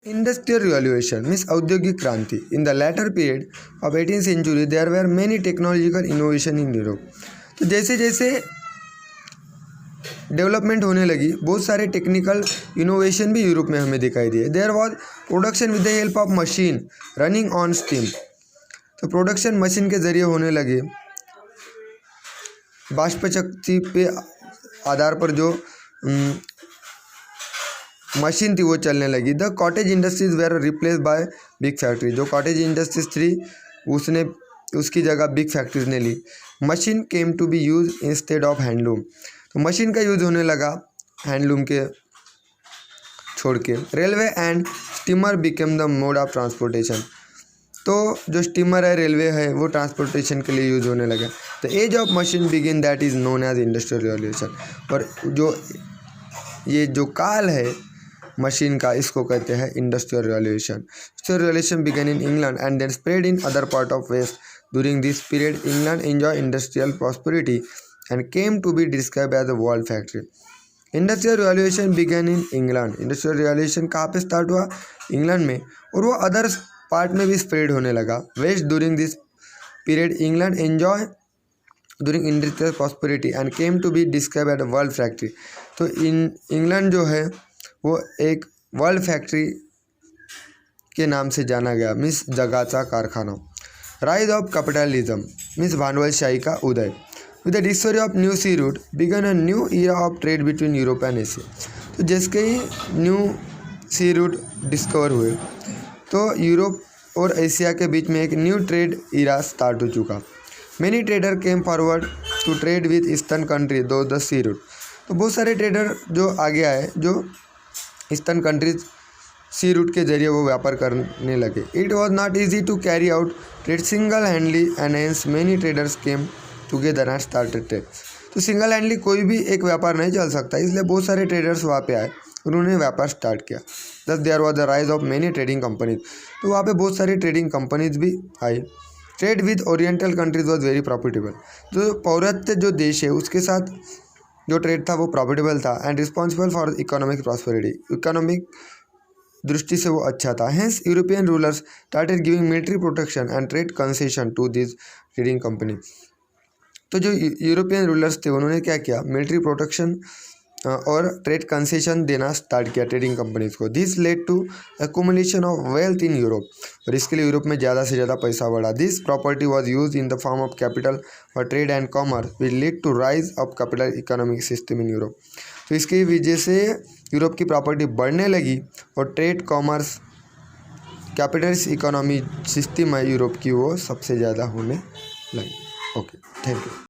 Industrial Revolution means औद्योगिक क्रांति. In the latter period of 18th century there were many technological innovation in Europe. तो जैसे जैसे development होने लगी बहुत सारे टेक्निकल इनोवेशन भी यूरोप में हमें दिखाई दिए. There was production with the help of machine running on steam. तो प्रोडक्शन मशीन के ज़रिए होने लगे. बाष्पशक्ति पे आधार पर जो मशीन थी वो चलने लगी. The cottage industries were replace by big factory. जो कॉटेज इंडस्ट्रीज थी उसकी जगह बिग फैक्ट्रीज ने ली. Machine came to be use instead of handloom. तो मशीन का यूज होने लगा हैंडलूम के छोड़ के. Railway and steamer became the mode of transportation. तो जो स्टीमर है रेलवे है वो ट्रांसपोर्टेशन के लिए यूज होने लगा. The age of machine begin that is known as industrial revolution. और ये जो काल है मशीन का इसको कहते हैं industrial revolution. Industrial revolution began in England and then spread in other part of West. During this period England enjoy industrial prosperity and came to be describe as a world factory. Industrial revolution began in England. Industrial revolution कहाँ पे start हुआ? England में. और वो other part में भी spread होने लगा. West during this period England enjoy during industrial prosperity and came to be describe as a world factory. तो इंग्लैंड जो है वो एक वर्ल्ड फैक्ट्री के नाम से जाना गया. मीन्स जगाचा कारखाना. राइज ऑफ कैपिटलिज्म मीन्स भांडवलशाही का उदय. With the discovery of new sea route began a new era of trade between Europe and Asia. तो जैसे ही न्यू सी रूट डिस्कवर हुए तो यूरोप और एशिया के बीच में एक न्यू ट्रेड ईरा स्टार्ट हो चुका. Many trader came forward to trade with eastern country through the sea route. तो बहुत सारे ट्रेडर जो आगे आए जो ईस्टर्न कंट्रीज सी रूट के जरिए वो व्यापार करने लगे. It was not easy to carry out trade single handedly and hence many traders came together and started trade. तो सिंगल हैंडली कोई भी एक व्यापार नहीं चल सकता, इसलिए बहुत सारे ट्रेडर्स वहाँ पे आए उन्होंने व्यापार स्टार्ट किया. Thus there was the rise of many trading companies. तो वहाँ पे बहुत सारी ट्रेडिंग कंपनीज भी आई. Trade with oriental countries was very profitable. जो पौरत्य जो देश है उसके साथ जो ट्रेड था वो प्रॉफिटेबल था and responsible for economic prosperity. Economic दृष्टि से वो अच्छा था. Hence European rulers started giving military protection and trade concession to this trading company. तो जो यूरोपियन रूलर्स थे उन्होंने क्या किया? मिलिट्री प्रोटेक्शन और ट्रेड कंसेशन देना स्टार्ट किया ट्रेडिंग कंपनीज को. This led to accumulation of wealth in Europe. और इसके लिए यूरोप में ज़्यादा से ज़्यादा पैसा बढ़ा. This property was use in the form of capital for trade and commerce will lead to rise of capital economic system in Europe. तो इसकी वजह से यूरोप की प्रॉपर्टी बढ़ने लगी और trade commerce Capitals economy system है यूरोप की वो सबसे ज़्यादा होने लगी. Okay, thank you.